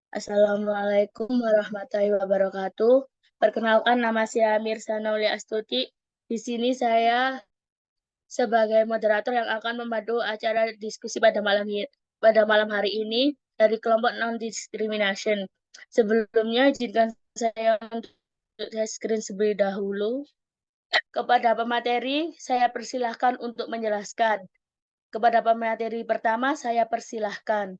Assalamualaikum warahmatullahi wabarakatuh. Perkenalkan, nama saya Mirsa Nauli Astuti. Di sini saya sebagai moderator yang akan memandu acara diskusi pada malam hari ini dari kelompok non-discrimination. Sebelumnya, izinkan saya untuk screen terlebih dahulu. Kepada pemateri, saya persilahkan untuk menjelaskan. Kepada pemateri pertama, saya persilahkan.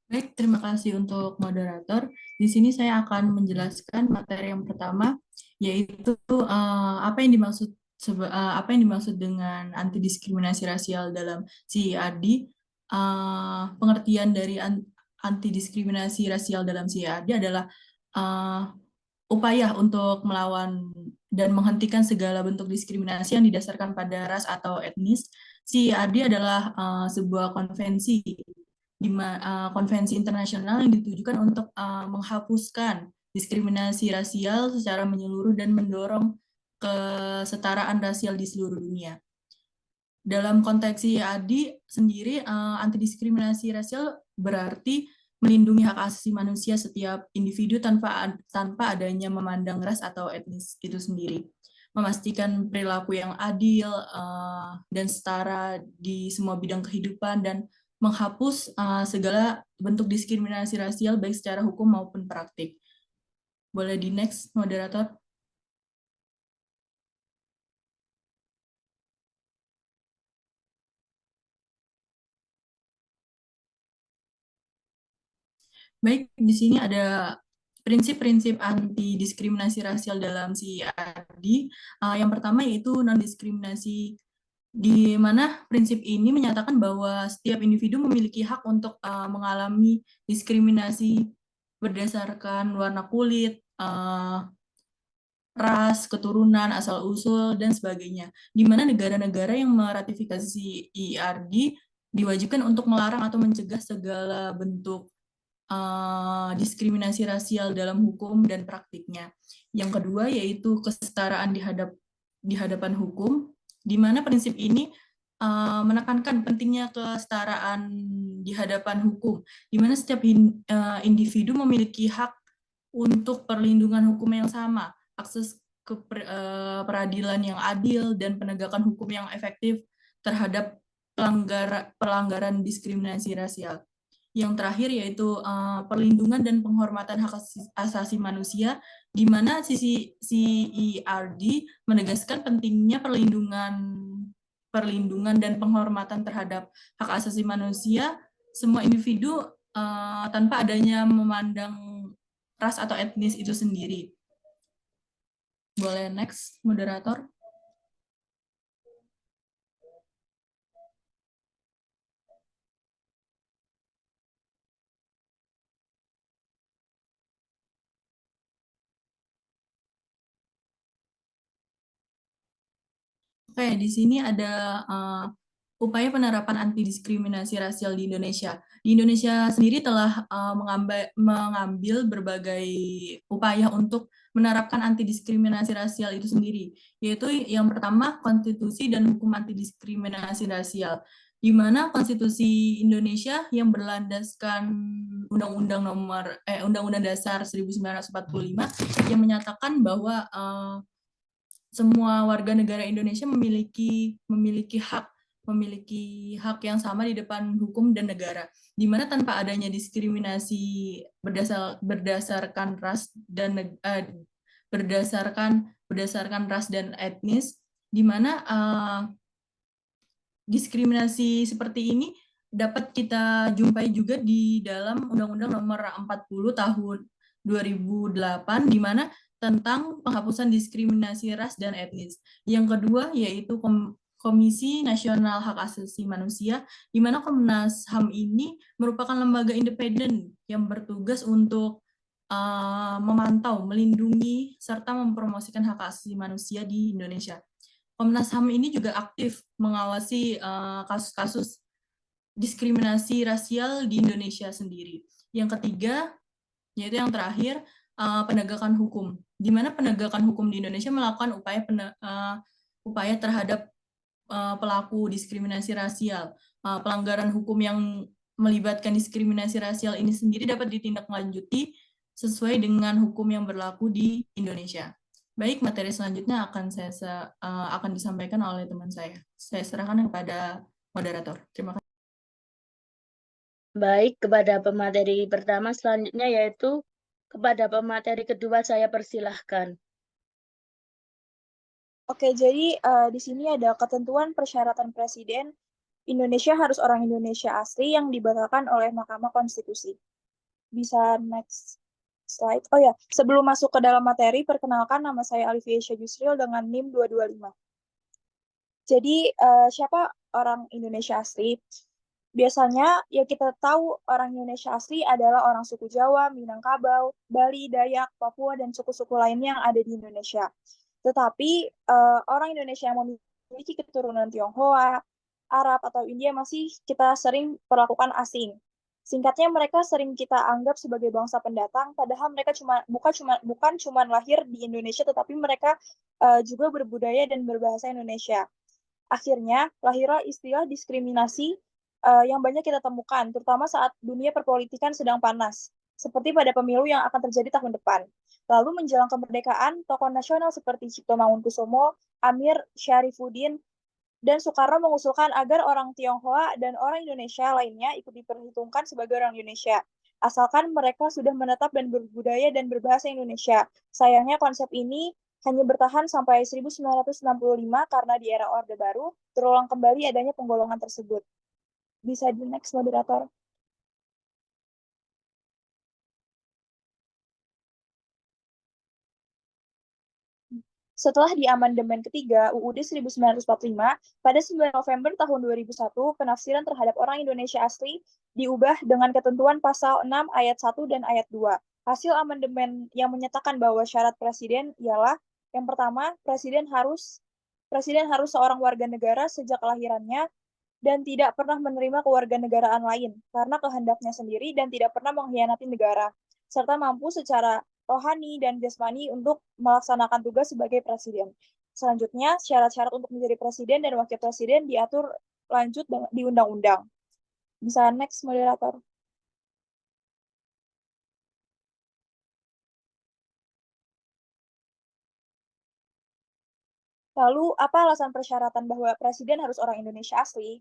Baik, terima kasih untuk moderator. Di sini saya akan menjelaskan materi yang pertama, yaitu apa yang dimaksud dengan anti diskriminasi rasial dalam CIRD. Pengertian dari anti diskriminasi rasial dalam CIRD adalah uh, upaya untuk melawan dan menghentikan segala bentuk diskriminasi yang didasarkan pada ras atau etnis. CIRD adalah sebuah konvensi konvensi internasional yang ditujukan untuk menghapuskan diskriminasi rasial secara menyeluruh dan mendorong kesetaraan rasial di seluruh dunia. Dalam konteks IAD sendiri, anti diskriminasi rasial berarti melindungi hak asasi manusia setiap individu tanpa adanya memandang ras atau etnis itu sendiri, memastikan perilaku yang adil dan setara di semua bidang kehidupan, dan menghapus segala bentuk diskriminasi rasial baik secara hukum maupun praktik. Boleh di next, moderator? Baik, di sini ada prinsip-prinsip anti diskriminasi rasial dalam CIRD. Yang pertama yaitu non-diskriminasi, di mana prinsip ini menyatakan bahwa setiap individu memiliki hak untuk mengalami diskriminasi berdasarkan warna kulit, ras, keturunan, asal-usul, dan sebagainya. Di mana negara-negara yang meratifikasi CIRD diwajibkan untuk melarang atau mencegah segala bentuk diskriminasi rasial dalam hukum dan praktiknya. Yang kedua yaitu kesetaraan di hadapan hukum, di mana prinsip ini menekankan pentingnya kesetaraan di hadapan hukum, di mana setiap individu memiliki hak untuk perlindungan hukum yang sama, akses ke peradilan yang adil, dan penegakan hukum yang efektif terhadap pelanggaran diskriminasi rasial. Yang terakhir yaitu perlindungan dan penghormatan hak asasi manusia, di mana CIRD menegaskan pentingnya perlindungan dan penghormatan terhadap hak asasi manusia semua individu tanpa adanya memandang ras atau etnis itu sendiri. Boleh next, moderator? Oke, di sini ada upaya penerapan anti diskriminasi rasial di Indonesia. Di Indonesia sendiri telah mengambil berbagai upaya untuk menerapkan anti diskriminasi rasial itu sendiri, yaitu yang pertama konstitusi dan hukum anti diskriminasi rasial, di mana konstitusi Indonesia yang berlandaskan Undang-Undang Dasar 1945 yang menyatakan bahwa semua warga negara Indonesia memiliki hak yang sama di depan hukum dan negara, di mana tanpa adanya diskriminasi berdasarkan ras dan berdasarkan ras dan etnis, di mana diskriminasi seperti ini dapat kita jumpai juga di dalam Undang-Undang Nomor 40 Tahun 2008, di mana tentang penghapusan diskriminasi ras dan etnis. Yang kedua yaitu Komisi Nasional Hak Asasi Manusia, di mana Komnas HAM ini merupakan lembaga independen yang bertugas untuk memantau, melindungi, serta mempromosikan hak asasi manusia di Indonesia. Komnas HAM ini juga aktif mengawasi kasus-kasus diskriminasi rasial di Indonesia sendiri. Yang ketiga, yaitu yang terakhir, penegakan hukum, di mana penegakan hukum di Indonesia melakukan upaya terhadap pelaku diskriminasi rasial. Pelanggaran hukum yang melibatkan diskriminasi rasial ini sendiri dapat ditindaklanjuti sesuai dengan hukum yang berlaku di Indonesia. Baik, materi selanjutnya akan disampaikan oleh teman saya. Saya serahkan kepada moderator. Terima kasih. Baik, kepada pemateri pertama selanjutnya yaitu kepada pemateri kedua saya persilahkan. Oke, jadi di sini ada ketentuan persyaratan presiden Indonesia harus orang Indonesia asli yang dibatalkan oleh Mahkamah Konstitusi. Bisa next slide. Oh ya, sebelum masuk ke dalam materi, perkenalkan nama saya Alivia Yusril dengan NIM 225. Jadi siapa orang Indonesia asli? Biasanya ya kita tahu orang Indonesia asli adalah orang suku Jawa, Minangkabau, Bali, Dayak, Papua, dan suku-suku lainnya yang ada di Indonesia. Tetapi orang Indonesia yang memiliki keturunan Tionghoa, Arab, atau India masih kita sering perlakukan asing. Singkatnya mereka sering kita anggap sebagai bangsa pendatang, padahal mereka bukan cuma lahir di Indonesia, tetapi mereka juga berbudaya dan berbahasa Indonesia. Akhirnya lahirlah istilah diskriminasi yang banyak kita temukan, terutama saat dunia perpolitikan sedang panas, seperti pada pemilu yang akan terjadi tahun depan. Lalu menjelang kemerdekaan, tokoh nasional seperti Cipto Mangunkusumo, Amir Syarifuddin, dan Soekarno mengusulkan agar orang Tionghoa dan orang Indonesia lainnya ikut diperhitungkan sebagai orang Indonesia, asalkan mereka sudah menetap dan berbudaya dan berbahasa Indonesia. Sayangnya konsep ini hanya bertahan sampai 1965 karena di era Orde Baru terulang kembali adanya penggolongan tersebut. Bisa di next, moderator. Setelah di amandemen ketiga UUD 1945, pada 9 November tahun 2001, penafsiran terhadap orang Indonesia asli diubah dengan ketentuan pasal 6 ayat 1 dan ayat 2. Hasil amandemen yang menyatakan bahwa syarat presiden ialah yang pertama, presiden harus seorang warga negara sejak kelahirannya dan tidak pernah menerima kewarganegaraan lain karena kehendaknya sendiri dan tidak pernah mengkhianati negara, serta mampu secara rohani dan jasmani untuk melaksanakan tugas sebagai presiden. Selanjutnya, syarat-syarat untuk menjadi presiden dan wakil presiden diatur lanjut di undang-undang. Bisa next, moderator. Lalu, apa alasan persyaratan bahwa presiden harus orang Indonesia asli?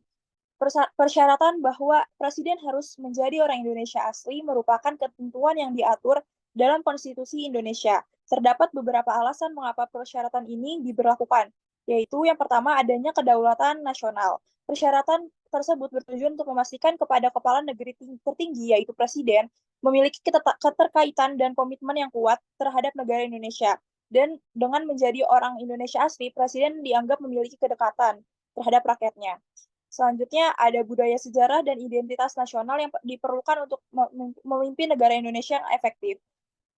Persyaratan bahwa presiden harus menjadi orang Indonesia asli merupakan ketentuan yang diatur dalam Konstitusi Indonesia. Terdapat beberapa alasan mengapa persyaratan ini diberlakukan, yaitu yang pertama adanya kedaulatan nasional. Persyaratan tersebut bertujuan untuk memastikan kepada kepala negeri tertinggi, yaitu presiden, memiliki keterkaitan dan komitmen yang kuat terhadap negara Indonesia. Dan dengan menjadi orang Indonesia asli, presiden dianggap memiliki kedekatan terhadap rakyatnya. Selanjutnya, ada budaya sejarah dan identitas nasional yang diperlukan untuk memimpin negara Indonesia yang efektif.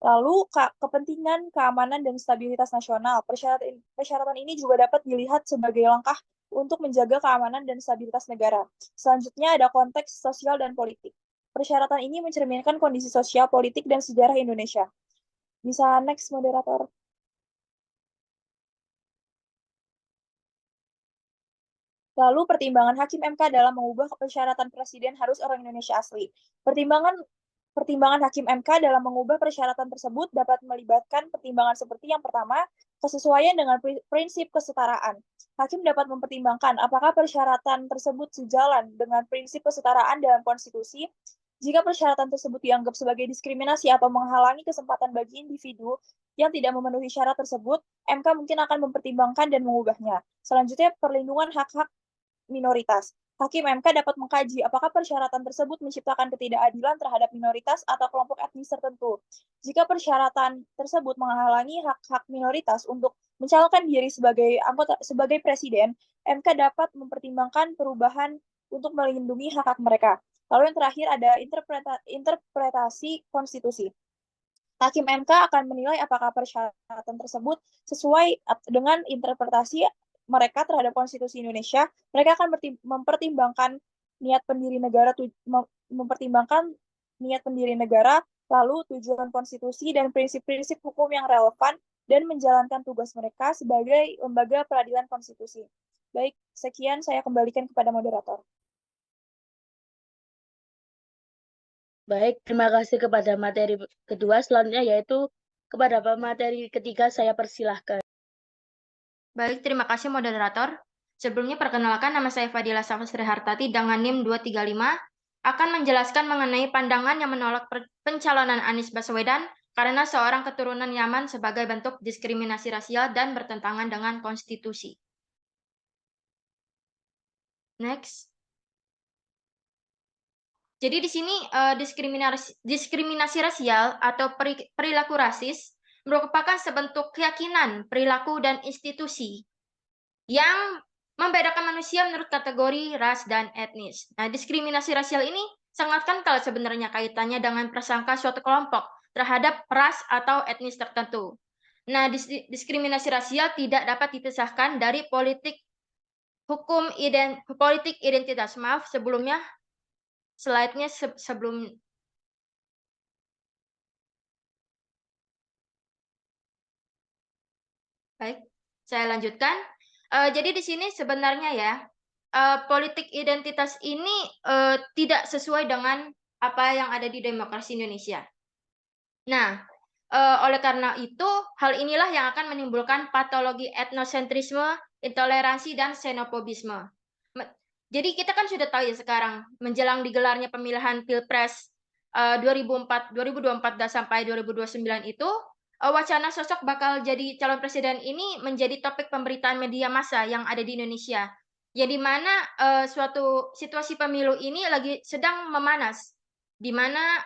Lalu, kepentingan, keamanan, dan stabilitas nasional. Persyaratan ini juga dapat dilihat sebagai langkah untuk menjaga keamanan dan stabilitas negara. Selanjutnya, ada konteks sosial dan politik. Persyaratan ini mencerminkan kondisi sosial, politik, dan sejarah Indonesia. Bisa next, moderator. Lalu pertimbangan Hakim MK dalam mengubah persyaratan presiden harus orang Indonesia asli. Pertimbangan Hakim MK dalam mengubah persyaratan tersebut dapat melibatkan pertimbangan seperti yang pertama, kesesuaian dengan prinsip kesetaraan. Hakim dapat mempertimbangkan apakah persyaratan tersebut sejalan dengan prinsip kesetaraan dalam konstitusi. Jika persyaratan tersebut dianggap sebagai diskriminasi atau menghalangi kesempatan bagi individu yang tidak memenuhi syarat tersebut, MK mungkin akan mempertimbangkan dan mengubahnya. Selanjutnya, perlindungan hak-hak minoritas. Hakim MK dapat mengkaji apakah persyaratan tersebut menciptakan ketidakadilan terhadap minoritas atau kelompok etnis tertentu. Jika persyaratan tersebut menghalangi hak-hak minoritas untuk mencalonkan diri sebagai presiden, MK dapat mempertimbangkan perubahan untuk melindungi hak-hak mereka. Lalu yang terakhir ada interpretasi konstitusi. Hakim MK akan menilai apakah persyaratan tersebut sesuai dengan interpretasi mereka terhadap konstitusi Indonesia. Mereka akan mempertimbangkan niat pendiri negara lalu tujuan konstitusi dan prinsip-prinsip hukum yang relevan, dan menjalankan tugas mereka sebagai lembaga peradilan konstitusi. Baik, sekian saya kembalikan kepada moderator. Baik, terima kasih kepada materi kedua. Selanjutnya yaitu kepada pemateri ketiga saya persilahkan. Baik, terima kasih moderator. Sebelumnya perkenalkan, nama saya Fadila Safasri Hartati dengan NIM 235 akan menjelaskan mengenai pandangan yang menolak pencalonan Anies Baswedan karena seorang keturunan Yaman sebagai bentuk diskriminasi rasial dan bertentangan dengan konstitusi. Next. Jadi di sini diskriminasi rasial atau perilaku rasis merupakan sebentuk keyakinan, perilaku, dan institusi yang membedakan manusia menurut kategori ras dan etnis. Nah, diskriminasi rasial ini sangat kental sebenarnya kaitannya dengan prasangka suatu kelompok terhadap ras atau etnis tertentu. Nah, diskriminasi rasial tidak dapat dipisahkan dari politik identitas. Maaf, sebelumnya slide-nya sebelum. Baik, saya lanjutkan. Jadi di sini sebenarnya ya, politik identitas ini tidak sesuai dengan apa yang ada di demokrasi Indonesia. Nah, oleh karena itu, hal inilah yang akan menimbulkan patologi etnosentrisme, intoleransi, dan xenofobisme. Jadi kita kan sudah tahu ya sekarang, menjelang digelarnya pemilihan Pilpres 2024 sampai 2029 itu, wacana sosok bakal jadi calon presiden ini menjadi topik pemberitaan media massa yang ada di Indonesia. Ya di mana suatu situasi pemilu ini lagi sedang memanas, di mana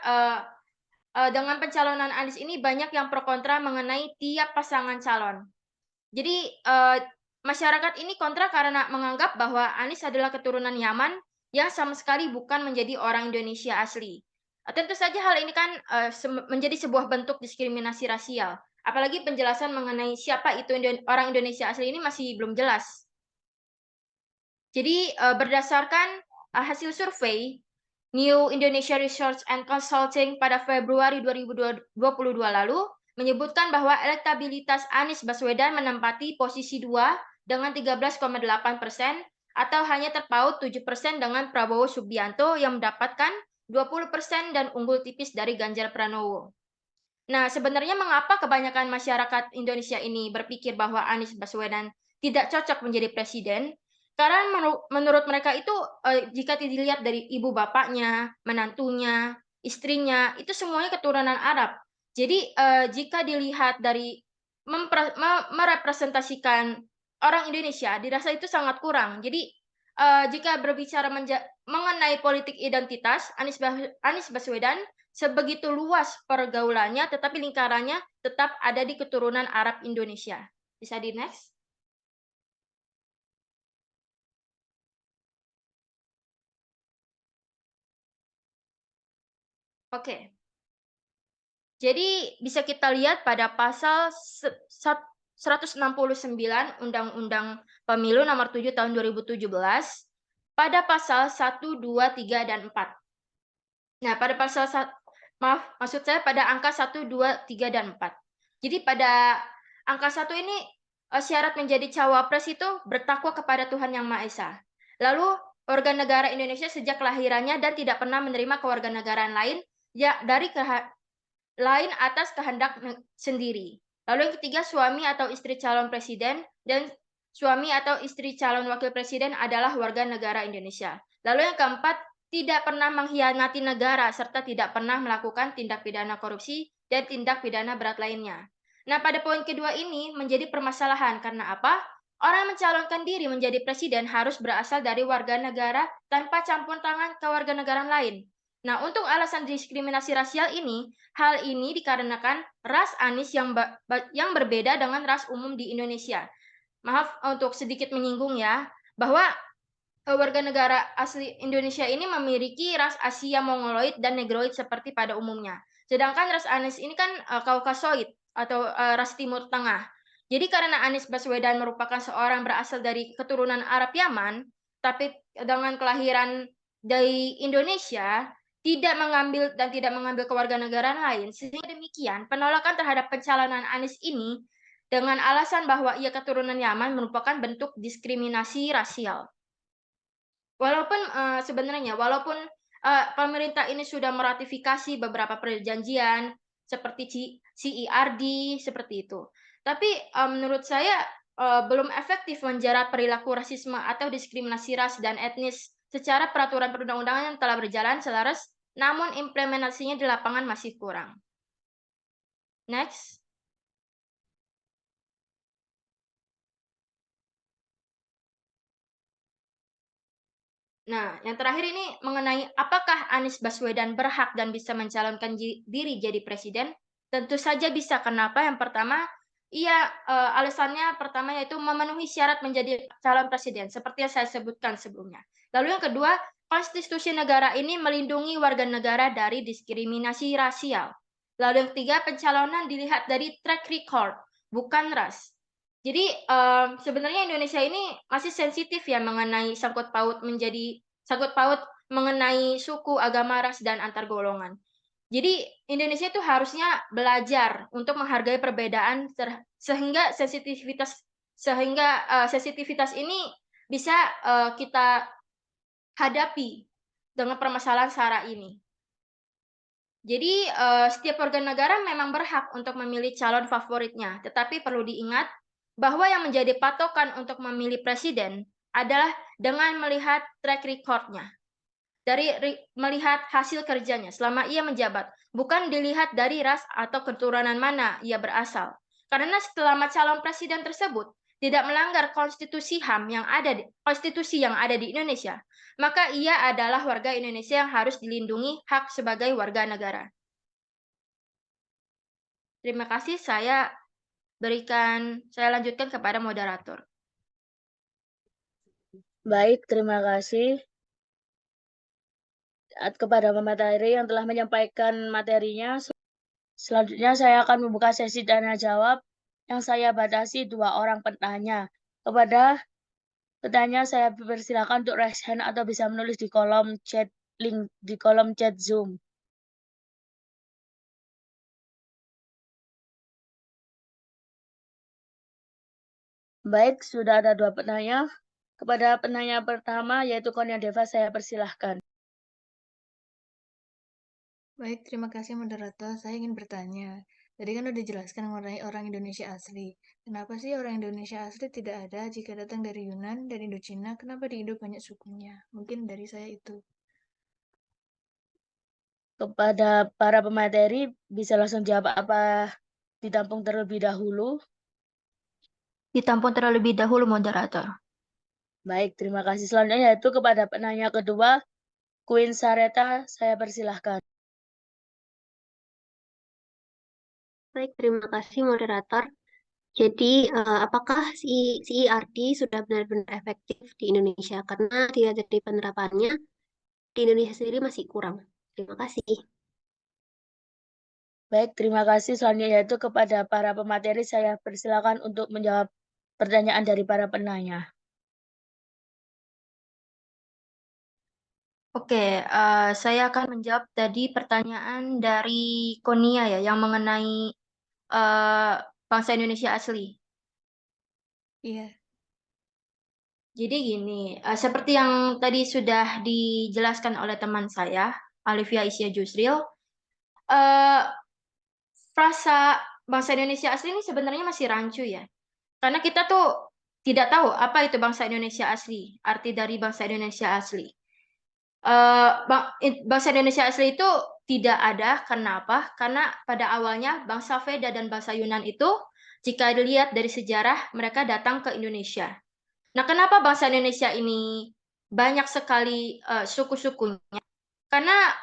dengan pencalonan Anies ini banyak yang pro kontra mengenai tiap pasangan calon. Jadi masyarakat ini kontra karena menganggap bahwa Anies adalah keturunan Yaman yang sama sekali bukan menjadi orang Indonesia asli. Tentu saja hal ini kan menjadi sebuah bentuk diskriminasi rasial. Apalagi penjelasan mengenai siapa itu orang Indonesia asli ini masih belum jelas. Jadi berdasarkan hasil survei New Indonesia Research and Consulting pada Februari 2022 lalu menyebutkan bahwa elektabilitas Anies Baswedan menempati posisi 2 dengan 13,8% atau hanya terpaut 7% dengan Prabowo Subianto yang mendapatkan 20% dan unggul tipis dari Ganjar Pranowo. Nah, sebenarnya mengapa kebanyakan masyarakat Indonesia ini berpikir bahwa Anies Baswedan tidak cocok menjadi presiden? Karena menurut mereka itu jika dilihat dari ibu bapaknya, menantunya, istrinya, itu semuanya keturunan Arab. Jadi jika dilihat dari merepresentasikan orang Indonesia, dirasa itu sangat kurang. Jadi jika berbicara mengenai politik identitas, Anies Baswedan sebegitu luas pergaulannya, tetapi lingkarannya tetap ada di keturunan Arab Indonesia. Bisa di next? Oke. Jadi bisa kita lihat pada pasal 169 Undang-Undang Pemilu Nomor 7 Tahun 2017 pada pasal 1, 2, 3, dan 4. Nah, pada pasal maksud saya pada angka 1, 2, 3, dan 4. Jadi pada angka 1 ini syarat menjadi cawapres itu bertakwa kepada Tuhan Yang Maha Esa. Lalu warga negara Indonesia sejak kelahirannya dan tidak pernah menerima kewarganegaraan lain ya dari lain atas kehendak sendiri. Lalu yang ketiga, suami atau istri calon presiden dan suami atau istri calon wakil presiden adalah warga negara Indonesia. Lalu yang keempat, tidak pernah mengkhianati negara serta tidak pernah melakukan tindak pidana korupsi dan tindak pidana berat lainnya. Nah, pada poin kedua ini menjadi permasalahan karena apa? Orang yang mencalonkan diri menjadi presiden harus berasal dari warga negara tanpa campur tangan ke warga negara lain. Nah, untuk alasan diskriminasi rasial ini, hal ini dikarenakan ras Anies yang berbeda dengan ras umum di Indonesia. Maaf untuk sedikit menyinggung ya, bahwa warga negara asli Indonesia ini memiliki ras Asia Mongoloid dan Negroid seperti pada umumnya. Sedangkan ras Anies ini kan Kaukasoid atau ras Timur Tengah. Jadi karena Anies Baswedan merupakan seorang berasal dari keturunan Arab Yaman, tapi dengan kelahiran dari Indonesia, tidak mengambil kewarganegaraan lain. Sehingga demikian, penolakan terhadap pencalonan Anies ini dengan alasan bahwa ia keturunan Yaman merupakan bentuk diskriminasi rasial. Walaupun walaupun pemerintah ini sudah meratifikasi beberapa perjanjian seperti CERD seperti itu, tapi menurut saya belum efektif menjerat perilaku rasisme atau diskriminasi ras dan etnis secara peraturan perundang-undangan yang telah berjalan selaras, namun implementasinya di lapangan masih kurang. Next. Nah, yang terakhir ini mengenai apakah Anies Baswedan berhak dan bisa mencalonkan diri jadi presiden? Tentu saja bisa. Kenapa? Yang pertama, alasannya pertama yaitu memenuhi syarat menjadi calon presiden, seperti yang saya sebutkan sebelumnya. Lalu yang kedua, konstitusi negara ini melindungi warga negara dari diskriminasi rasial. Lalu yang ketiga, pencalonan dilihat dari track record, bukan ras. Jadi sebenarnya Indonesia ini masih sensitif ya mengenai sangkut paut mengenai suku, agama, ras, dan antar golongan. Jadi Indonesia itu harusnya belajar untuk menghargai perbedaan sehingga sensitivitas ini bisa kita hadapi dengan permasalahan SARA ini. Jadi setiap warga negara memang berhak untuk memilih calon favoritnya, tetapi perlu diingat bahwa yang menjadi patokan untuk memilih presiden adalah dengan melihat track record-nya, melihat hasil kerjanya selama ia menjabat, bukan dilihat dari ras atau keturunan mana ia berasal. Karena selama calon presiden tersebut tidak melanggar konstitusi konstitusi yang ada di Indonesia, maka ia adalah warga Indonesia yang harus dilindungi hak sebagai warga negara. Terima kasih, saya lanjutkan kepada moderator. Baik, terima kasih kepada pemateri yang telah menyampaikan materinya. Selanjutnya saya akan membuka sesi tanya jawab yang saya batasi 2 orang penanya. Kepada petanya saya persilakan untuk raise hand atau bisa menulis di kolom chat Zoom. Baik, sudah ada 2 penanya. Kepada penanya pertama yaitu Konia Deva, saya persilahkan. Baik, terima kasih moderator. Saya ingin bertanya. Tadi kan udah dijelaskan mengenai orang Indonesia asli. Kenapa sih orang Indonesia asli tidak ada jika datang dari Yunan dan Indochina? Kenapa di Indo banyak sukunya? Mungkin dari saya itu. Kepada para pemateri bisa langsung jawab apa ditampung terlebih dahulu? Ditampung terlebih dahulu, moderator. Baik, terima kasih. Selanjutnya yaitu kepada penanya kedua, Queen Sareta, saya persilahkan. Baik, terima kasih moderator. Jadi, apakah CERD sudah benar-benar efektif di Indonesia? Karena tidak dari penerapannya, di Indonesia sendiri masih kurang. Terima kasih. Baik, terima kasih. Selanjutnya yaitu kepada para pemateri, saya persilakan untuk menjawab pertanyaan dari para penanya. Oke, saya akan menjawab tadi pertanyaan dari Konia ya, yang mengenai bangsa Indonesia asli. Iya. Jadi gini, seperti yang tadi sudah dijelaskan oleh teman saya, Alivia Isya Jusril, frasa bangsa Indonesia asli ini sebenarnya masih rancu ya. Karena kita tuh tidak tahu apa itu bangsa Indonesia asli, arti dari bangsa Indonesia asli. Bangsa Indonesia asli itu tidak ada. Kenapa? Karena pada awalnya bangsa Veda dan bangsa Yunan itu, jika dilihat dari sejarah, mereka datang ke Indonesia. Nah, kenapa bangsa Indonesia ini banyak sekali suku-sukunya? Karena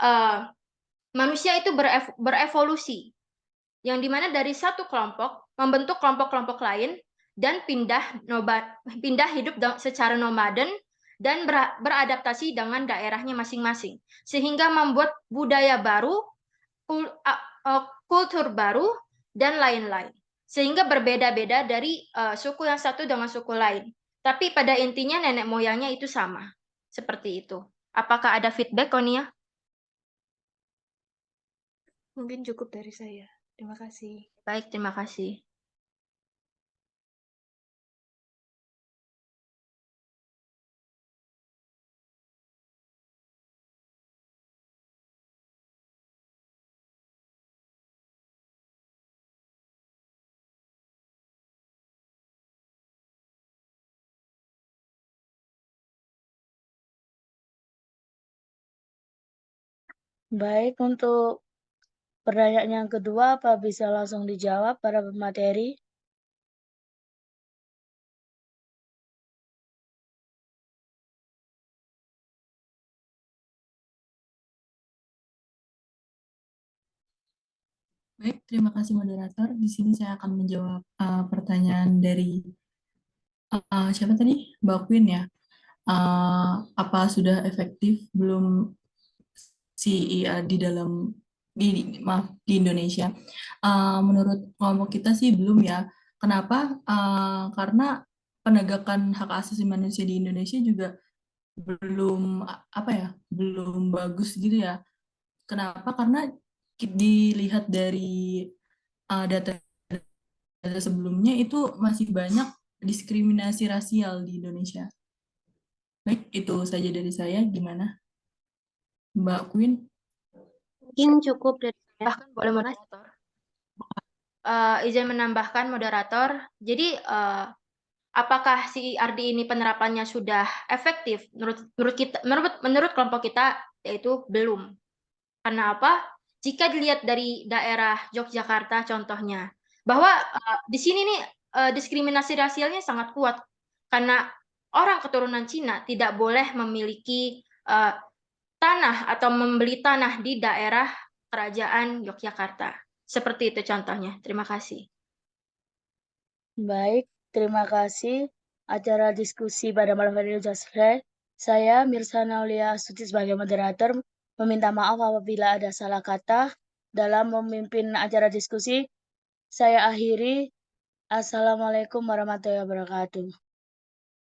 manusia itu berevolusi, yang dimana dari satu kelompok membentuk kelompok-kelompok lain dan pindah hidup secara nomaden dan beradaptasi dengan daerahnya masing-masing, sehingga membuat budaya baru, kultur baru, dan lain-lain, sehingga berbeda-beda dari suku yang satu dengan suku lain. Tapi pada intinya nenek moyangnya itu sama, seperti itu. Apakah ada feedback, Konia? Mungkin cukup dari saya. Terima kasih. Baik, terima kasih. Baik, untuk pertanyaan yang kedua, apa bisa langsung dijawab para pemateri? Baik, terima kasih moderator. Di sini saya akan menjawab pertanyaan dari siapa tadi? Mbak Queen ya. Apa sudah efektif belum CER di dalam maaf di Indonesia? Menurut kelompok kita sih belum ya. Kenapa? Karena penegakan hak asasi manusia di Indonesia juga belum apa ya, belum bagus gitu ya. Kenapa? Karena dilihat dari data sebelumnya itu masih banyak diskriminasi rasial di Indonesia. Baik, itu saja dari saya. Gimana, Mbak Queen? Mungkin cukup dari saya. Bahkan boleh Mas, moderator. Izin menambahkan moderator. Jadi apakah CERD ini penerapannya sudah efektif? Menurut kelompok kita yaitu belum. Karena apa? Jika dilihat dari daerah Yogyakarta contohnya, bahwa di sini nih diskriminasi rasialnya sangat kuat karena orang keturunan Cina tidak boleh memiliki tanah atau membeli tanah di daerah kerajaan Yogyakarta. Seperti itu contohnya. Terima kasih. Baik, terima kasih. Acara diskusi pada malam hari ini sudah selesai. Saya, Mirsa Naulia Astuti, sebagai moderator, meminta maaf apabila ada salah kata dalam memimpin acara diskusi. Saya akhiri. Assalamualaikum warahmatullahi wabarakatuh.